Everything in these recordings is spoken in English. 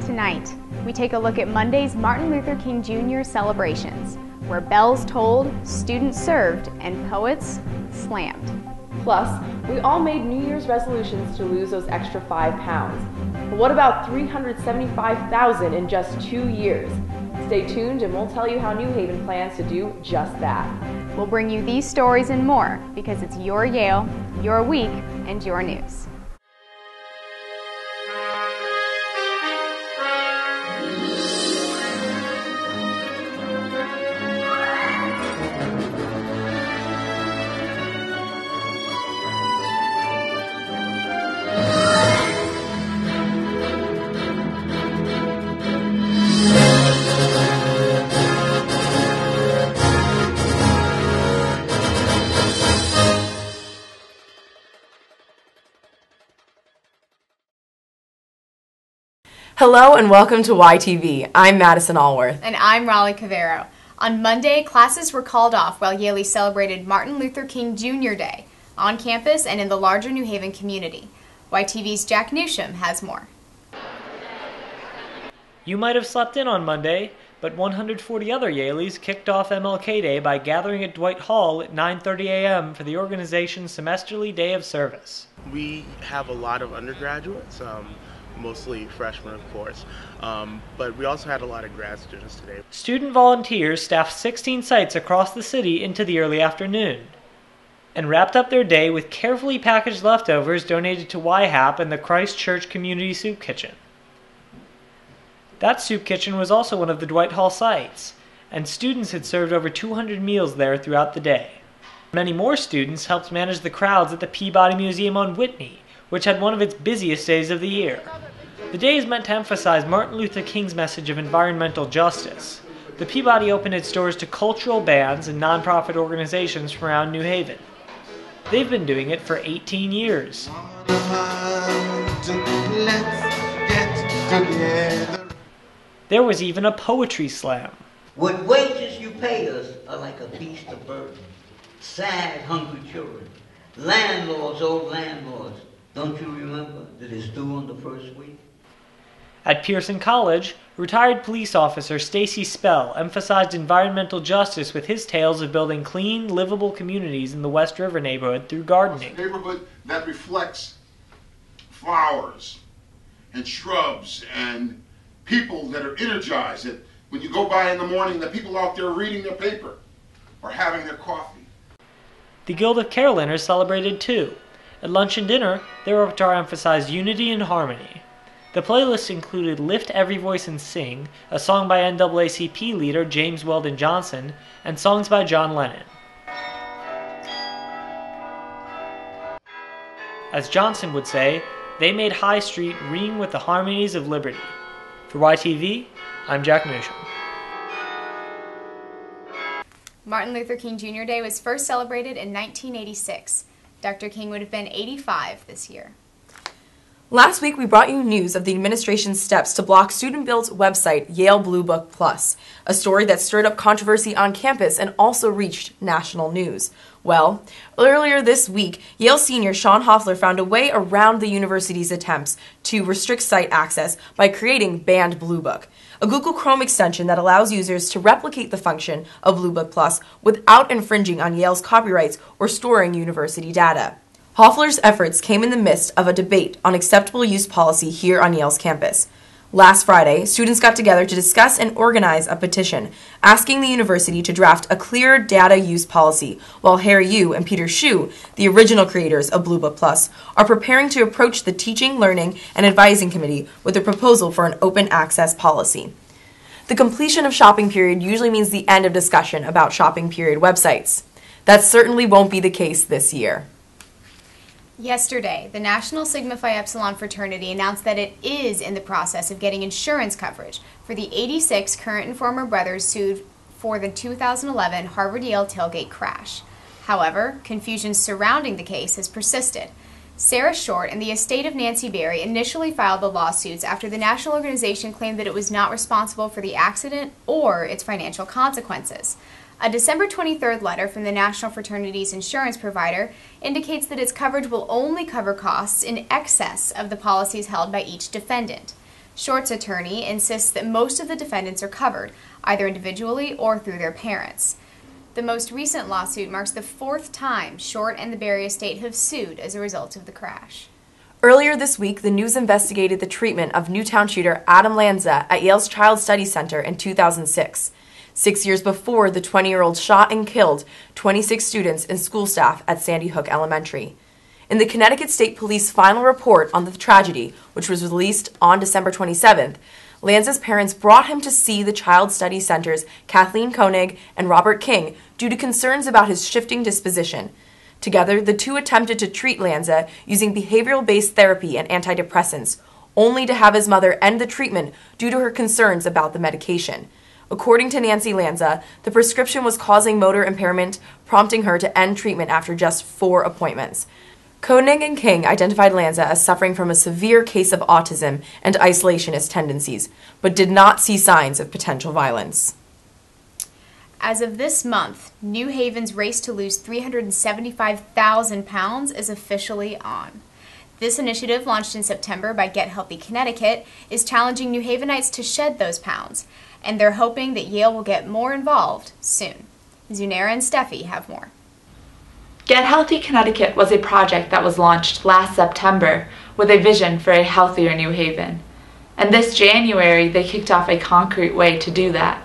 Tonight, we take a look at Monday's Martin Luther King Jr. celebrations, where bells tolled, students served, and poets slammed. Plus, we all made New Year's resolutions to lose those extra 5 pounds. But what about 375,000 in just 2 years? Stay tuned and we'll tell you how New Haven plans to do just that. We'll bring you these stories and more because it's your Yale, your week, and your news. Hello and welcome to YTV. I'm Madison Alworth. And I'm Raleigh, Cavero. On Monday, classes were called off while Yale celebrated Martin Luther King Jr. Day on campus and in the larger New Haven community. YTV's Jack Newsham has more. You might have slept in on Monday, but 140 other Yaleys kicked off MLK Day by gathering at Dwight Hall at 9:30 a.m. for the organization's semesterly day of service. We have a lot of undergraduates, mostly freshmen, of course, but we also had a lot of grad students today. Student volunteers staffed 16 sites across the city into the early afternoon and wrapped up their day with carefully packaged leftovers donated to YHAP and the Christ Church Community Soup Kitchen. That soup kitchen was also one of the Dwight Hall sites, and students had served over 200 meals there throughout the day. Many more students helped manage the crowds at the Peabody Museum on Whitney, which had one of its busiest days of the year. The day is meant to emphasize Martin Luther King's message of environmental justice. The Peabody opened its doors to cultural bands and nonprofit organizations from around New Haven. They've been doing it for 18 years. There was even a poetry slam. What wages you pay us are like a beast of burden. Sad, hungry children. Landlords, old landlords. Don't you remember that it's due on the first week? At Pearson College, retired police officer Stacy Spell emphasized environmental justice with his tales of building clean, livable communities in the West River neighborhood through gardening. A neighborhood that reflects flowers and shrubs and people that are energized. That when you go by in the morning, the people out there reading their paper or having their coffee. The Guild of Caroliners celebrated too. At lunch and dinner, their repertoire emphasized unity and harmony. The playlist included Lift Every Voice and Sing, a song by NAACP leader James Weldon Johnson, and songs by John Lennon. As Johnson would say, they made High Street ring with the harmonies of liberty. For YTV, I'm Jack Newsham. Martin Luther King Jr. Day was first celebrated in 1986. Dr. King would have been 85 this year. Last week, we brought you news of the administration's steps to block Student Build's website, Yale Blue Book Plus, a story that stirred up controversy on campus and also reached national news. Well, earlier this week, Yale senior Sean Hoffler found a way around the university's attempts to restrict site access by creating Banned Blue Book, a Google Chrome extension that allows users to replicate the function of Blue Book Plus without infringing on Yale's copyrights or storing university data. Hoffler's efforts came in the midst of a debate on acceptable use policy here on Yale's campus. Last Friday, students got together to discuss and organize a petition asking the university to draft a clear data use policy, while Harry Yu and Peter Hsu, the original creators of Blue Book Plus, are preparing to approach the Teaching, Learning, and Advising Committee with a proposal for an open access policy. The completion of shopping period usually means the end of discussion about shopping period websites. That certainly won't be the case this year. Yesterday, the National Sigma Phi Epsilon fraternity announced that it is in the process of getting insurance coverage for the 86 current and former brothers sued for the 2011 Harvard-Yale tailgate crash. However, confusion surrounding the case has persisted. Sarah Short and the estate of Nancy Berry initially filed the lawsuits after the national organization claimed that it was not responsible for the accident or its financial consequences. A December 23rd letter from the National Fraternity's insurance provider indicates that its coverage will only cover costs in excess of the policies held by each defendant. Short's attorney insists that most of the defendants are covered, either individually or through their parents. The most recent lawsuit marks the 4th time Short and the Berry estate have sued as a result of the crash. Earlier this week, the news investigated the treatment of Newtown shooter Adam Lanza at Yale's Child Study Center in 2006. 6 years before, the 20-year-old shot and killed 26 students and school staff at Sandy Hook Elementary. In the Connecticut State Police final report on the tragedy, which was released on December 27th, Lanza's parents brought him to see the Child Study Center's Kathleen Koenig and Robert King due to concerns about his shifting disposition. Together, the two attempted to treat Lanza using behavioral-based therapy and antidepressants, only to have his mother end the treatment due to her concerns about the medication. According to Nancy Lanza, the prescription was causing motor impairment, prompting her to end treatment after just 4 appointments. Koenig and King identified Lanza as suffering from a severe case of autism and isolationist tendencies, but did not see signs of potential violence. As of this month, New Haven's race to lose 375,000 pounds is officially on. This initiative, launched in September by Get Healthy Connecticut, is challenging New Havenites to shed those pounds, and they're hoping that Yale will get more involved soon. Zunera and Steffi have more. Get Healthy Connecticut was a project that was launched last September with a vision for a healthier New Haven. And this January, they kicked off a concrete way to do that.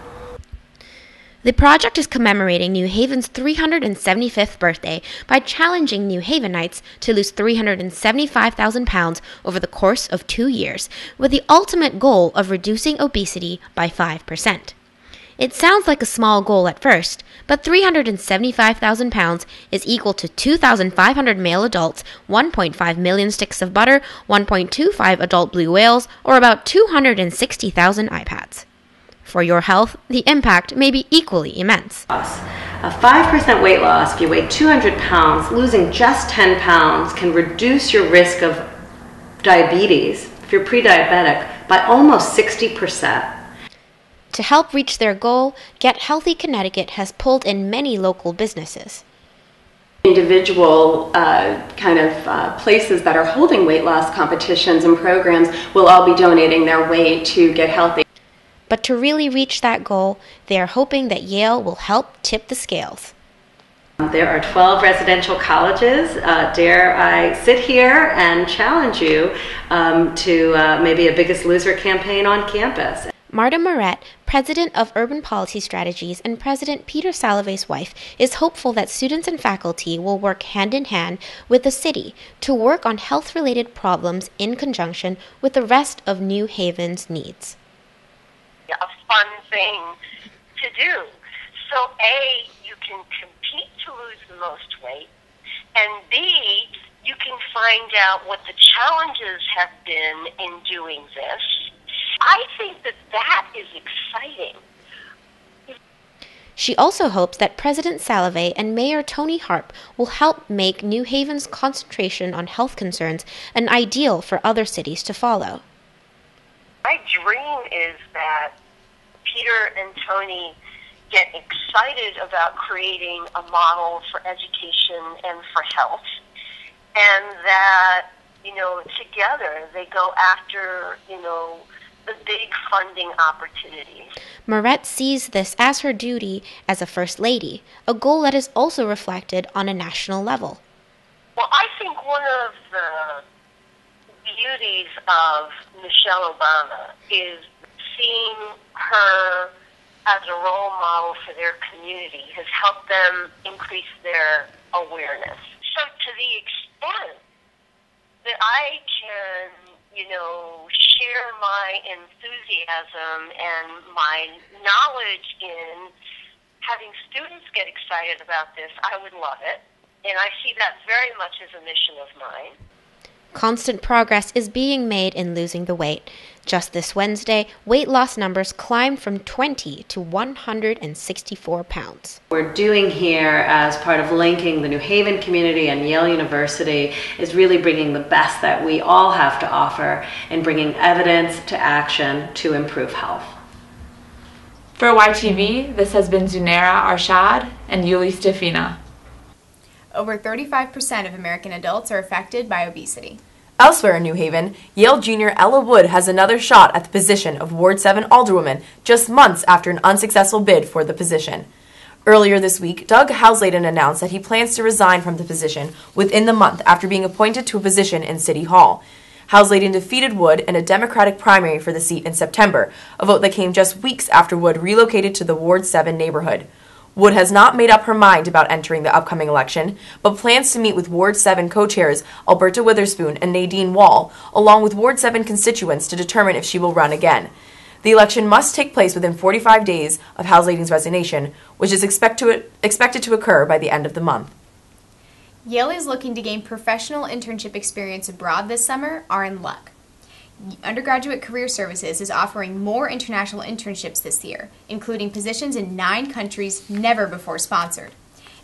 The project is commemorating New Haven's 375th birthday by challenging New Havenites to lose 375,000 pounds over the course of 2 years, with the ultimate goal of reducing obesity by 5%. It sounds like a small goal at first, but 375,000 pounds is equal to 2,500 male adults, 1.5 million sticks of butter, 1.25 adult blue whales, or about 260,000 iPads. For your health, the impact may be equally immense. A 5% weight loss, if you weigh 200 pounds, losing just 10 pounds can reduce your risk of diabetes, if you're pre-diabetic, by almost 60%. To help reach their goal, Get Healthy Connecticut has pulled in many local businesses. Individual places that are holding weight loss competitions and programs will all be donating their weight to Get Healthy. But to really reach that goal, they are hoping that Yale will help tip the scales. There are 12 residential colleges. Dare I sit here and challenge you to maybe a Biggest Loser campaign on campus. Marta Moret, president of Urban Policy Strategies and President Peter Salave's wife, is hopeful that students and faculty will work hand in hand with the city to work on health-related problems in conjunction with the rest of New Haven's needs. A fun thing to do. So A, you can compete to lose the most weight, and B, you can find out what the challenges have been in doing this. I think that is exciting. She also hopes that President Salave and Mayor Tony Harp will help make New Haven's concentration on health concerns an ideal for other cities to follow. My dream is that Peter and Tony get excited about creating a model for education and for health, and that, together they go after, the big funding opportunities. Moret sees this as her duty as a First Lady, a goal that is also reflected on a national level. Well, I think one of the beauties of Michelle Obama is seeing her as a role model for their community has helped them increase their awareness. So to the extent that I can, share my enthusiasm and my knowledge in having students get excited about this, I would love it. And I see that very much as a mission of mine. Constant progress is being made in losing the weight. Just this Wednesday, weight loss numbers climbed from 20 to 164 pounds. What we're doing here as part of linking the New Haven community and Yale University is really bringing the best that we all have to offer and bringing evidence to action to improve health. For YTV, this has been Zunera Arshad and Yuli Stefina. Over 35% of American adults are affected by obesity. Elsewhere in New Haven, Yale junior Ella Wood has another shot at the position of Ward 7 Alderwoman just months after an unsuccessful bid for the position. Earlier this week, Doug Housladen announced that he plans to resign from the position within the month after being appointed to a position in City Hall. Housladen defeated Wood in a Democratic primary for the seat in September, a vote that came just weeks after Wood relocated to the Ward 7 neighborhood. Wood has not made up her mind about entering the upcoming election, but plans to meet with Ward 7 co-chairs Alberta Witherspoon and Nadine Wall, along with Ward 7 constituents to determine if she will run again. The election must take place within 45 days of Housladen's resignation, which is expected to occur by the end of the month. Yale is looking to gain professional internship experience abroad this summer are in luck. Undergraduate Career Services is offering more international internships this year, including positions in 9 countries never before sponsored.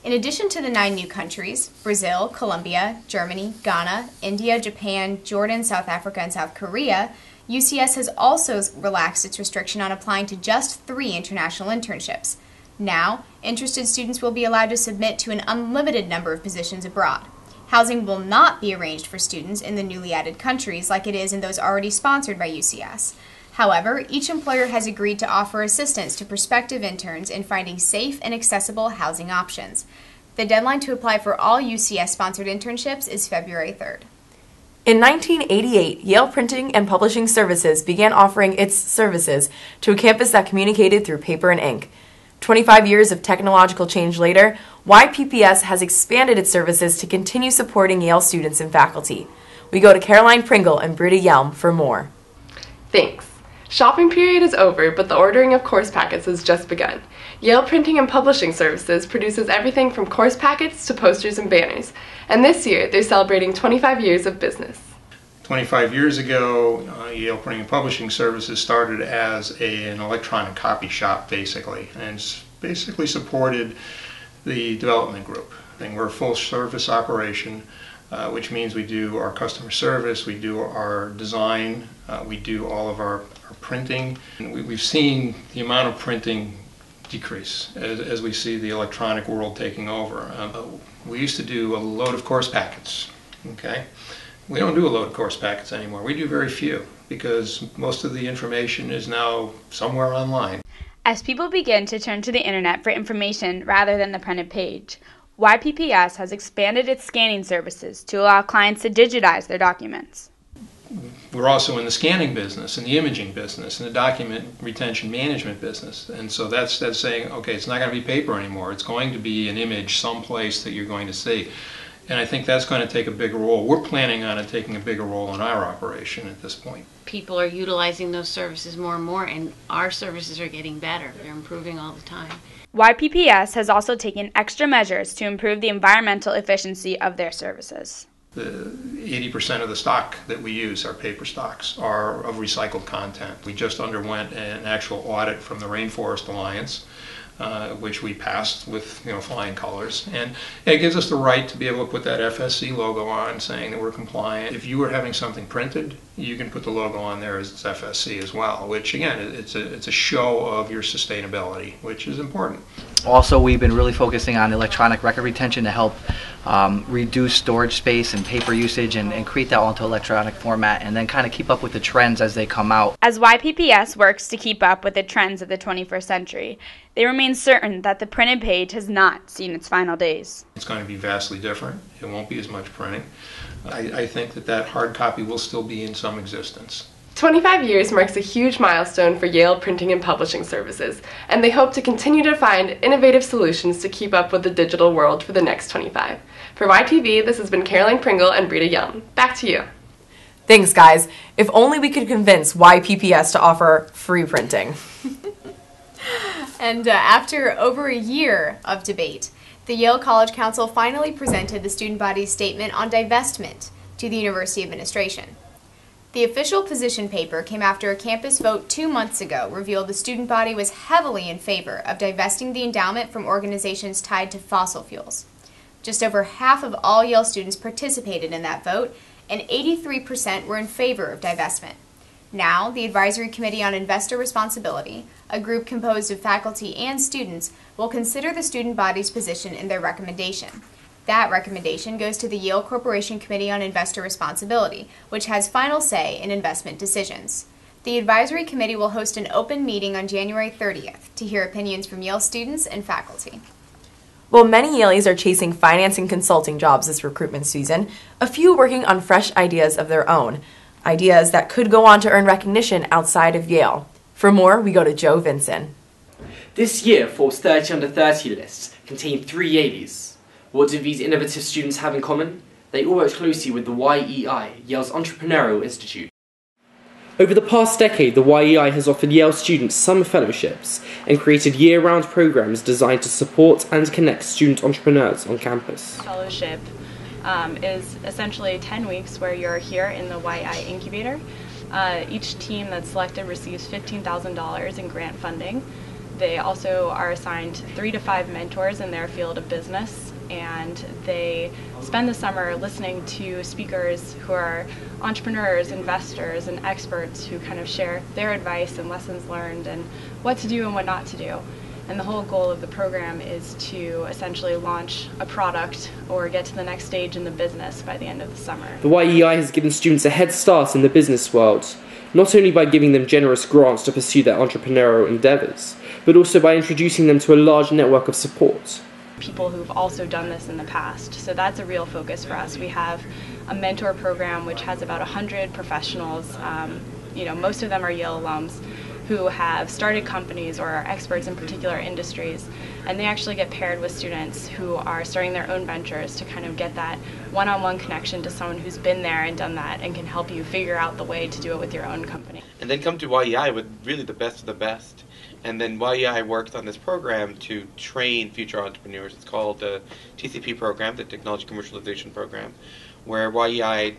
In addition to the 9 new countries, Brazil, Colombia, Germany, Ghana, India, Japan, Jordan, South Africa, and South Korea, UCS has also relaxed its restriction on applying to just 3 international internships. Now, interested students will be allowed to submit to an unlimited number of positions abroad. Housing will not be arranged for students in the newly added countries like it is in those already sponsored by UCS. However, each employer has agreed to offer assistance to prospective interns in finding safe and accessible housing options. The deadline to apply for all UCS-sponsored internships is February 3rd. In 1988, Yale Printing and Publishing Services began offering its services to a campus that communicated through paper and ink. 25 years of technological change later, YPPS has expanded its services to continue supporting Yale students and faculty. We go to Caroline Pringle and Britta Yelm for more. Thanks. Shopping period is over, but the ordering of course packets has just begun. Yale Printing and Publishing Services produces everything from course packets to posters and banners, and this year they're celebrating 25 years of business. 25 years ago, Yale Printing and Publishing Services started as an electronic copy shop, basically, and it's basically supported the development group. We're a full-service operation, which means we do our customer service, we do our design, we do all of our printing. And we've seen the amount of printing decrease as we see the electronic world taking over. We used to do a load of course packets, okay? We don't do a load of course packets anymore. We do very few because most of the information is now somewhere online. As people begin to turn to the internet for information rather than the printed page, YPPS has expanded its scanning services to allow clients to digitize their documents. We're also in the scanning business, in the imaging business, in the document retention management business. And so that's saying, okay, it's not going to be paper anymore. It's going to be an image someplace that you're going to see. And I think that's going to take a bigger role. We're planning on it taking a bigger role in our operation at this point. People are utilizing those services more and more, and our services are getting better. They're improving all the time. YPPS has also taken extra measures to improve the environmental efficiency of their services. The 80% of the stock that we use, our paper stocks, are of recycled content. We just underwent an actual audit from the Rainforest Alliance, which we passed with flying colors, and it gives us the right to be able to put that FSC logo on, saying that we're compliant. If you were having something printed, you can put the logo on there as it's FSC as well, which again, it's a show of your sustainability, which is important. Also, we've been really focusing on electronic record retention to help reduce storage space and paper usage and create that all into electronic format, and then kind of keep up with the trends as they come out. As YPPS works to keep up with the trends of the 21st century, they remain certain that the printed page has not seen its final days. It's going to be vastly different. It won't be as much printing. I think that hard copy will still be in some existence. 25 years marks a huge milestone for Yale Printing and Publishing Services, and they hope to continue to find innovative solutions to keep up with the digital world for the next 25. For YTV, this has been Caroline Pringle and Britta Yelm. Back to you. Thanks, guys. If only we could convince YPPS to offer free printing. And after over a year of debate, the Yale College Council finally presented the student body's statement on divestment to the university administration. The official position paper came after a campus vote 2 months ago revealed the student body was heavily in favor of divesting the endowment from organizations tied to fossil fuels. Just over half of all Yale students participated in that vote, and 83% were in favor of divestment. Now, the Advisory Committee on Investor Responsibility, a group composed of faculty and students, will consider the student body's position in their recommendation. That recommendation goes to the Yale Corporation Committee on Investor Responsibility, which has final say in investment decisions. The advisory committee will host an open meeting on January 30th to hear opinions from Yale students and faculty. While many Yaleys are chasing finance and consulting jobs this recruitment season, a few working on fresh ideas of their own, ideas that could go on to earn recognition outside of Yale. For more, we go to Joe Vinson. This year, Forbes 30 Under 30 lists contain 3 Yaleys. What do these innovative students have in common? They all work closely with the YEI, Yale's Entrepreneurial Institute. Over the past decade, the YEI has offered Yale students summer fellowships and created year-round programs designed to support and connect student entrepreneurs on campus. Fellowship is essentially 10 weeks where you're here in the YEI incubator. Each team that's selected receives $15,000 in grant funding. They also are assigned 3 to 5 mentors in their field of business, and they spend the summer listening to speakers who are entrepreneurs, investors, and experts who kind of share their advice and lessons learned and what to do and what not to do. And the whole goal of the program is to essentially launch a product or get to the next stage in the business by the end of the summer. The YEI has given students a head start in the business world, not only by giving them generous grants to pursue their entrepreneurial endeavours, but also by introducing them to a large network of support. People who've also done this in the past. So that's a real focus for us. We have a mentor program which has about 100 professionals, most of them are Yale alums, who have started companies or are experts in particular industries, and they actually get paired with students who are starting their own ventures to kind of get that one-on-one connection to someone who's been there and done that and can help you figure out the way to do it with your own company. And then come to YEI with really the best of the best. And then YEI worked on this program to train future entrepreneurs. It's called the TCP program, the Technology Commercialization Program, where YEI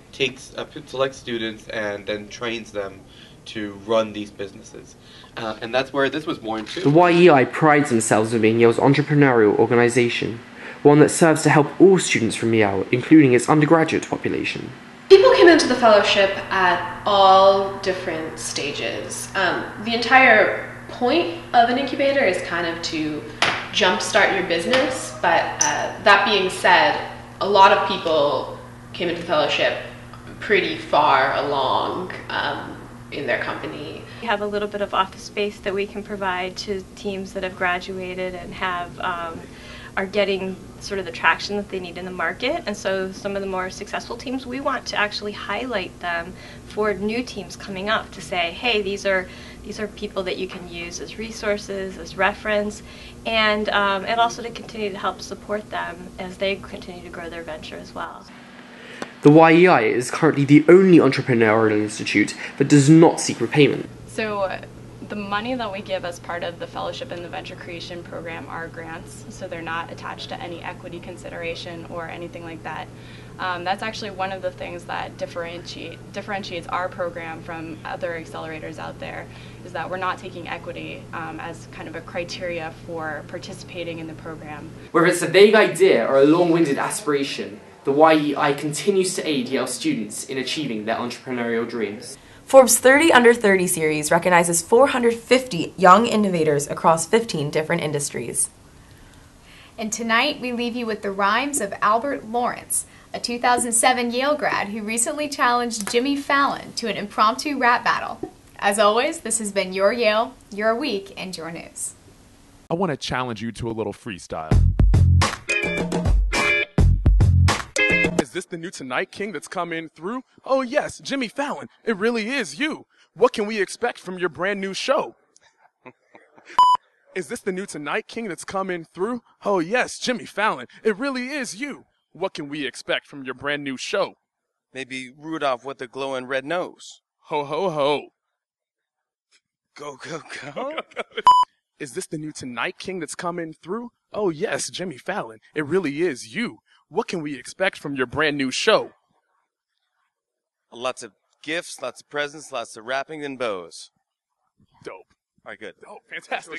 selects students and then trains them to run these businesses. And that's where this was born too. The YEI prides themselves on being Yale's entrepreneurial organisation, one that serves to help all students from Yale, including its undergraduate population. People come into the fellowship at all different stages. The entire point of an incubator is kind of to jumpstart your business, but that being said, a lot of people came into the fellowship pretty far along in their company. We have a little bit of office space that we can provide to teams that have graduated and are getting sort of the traction that they need in the market. And so some of the more successful teams, we want to actually highlight them for new teams coming up to say, hey, these are people that you can use as resources, as reference, and also to continue to help support them as they continue to grow their venture as well. The YEI is currently the only entrepreneurial institute that does not seek repayment. So the money that we give as part of the fellowship and the venture creation program are grants, so they're not attached to any equity consideration or anything like that. That's actually one of the things that differentiates our program from other accelerators out there, is that we're not taking equity as kind of a criteria for participating in the program. Whether it's a vague idea or a long-winded aspiration, the YEI continues to aid Yale students in achieving their entrepreneurial dreams. Forbes 30 Under 30 series recognizes 450 young innovators across 15 different industries. And tonight we leave you with the rhymes of Albert Lawrence, a 2007 Yale grad who recently challenged Jimmy Fallon to an impromptu rap battle. As always, this has been your Yale, your week, and your news. I want to challenge you to a little freestyle. Is this the new Tonight King that's coming through? Oh yes, Jimmy Fallon, it really is you. What can we expect from your brand new show? Is this the new Tonight King that's coming through? Oh yes, Jimmy Fallon, it really is you. What can we expect from your brand new show? Maybe Rudolph with the glowing red nose. Ho ho ho. Go, go, go. Is this the new Tonight King that's coming through? Oh yes, Jimmy Fallon, it really is you. What can we expect from your brand new show? Lots of gifts, lots of presents, lots of rapping and bows. Dope. All right, good. Dope, fantastic.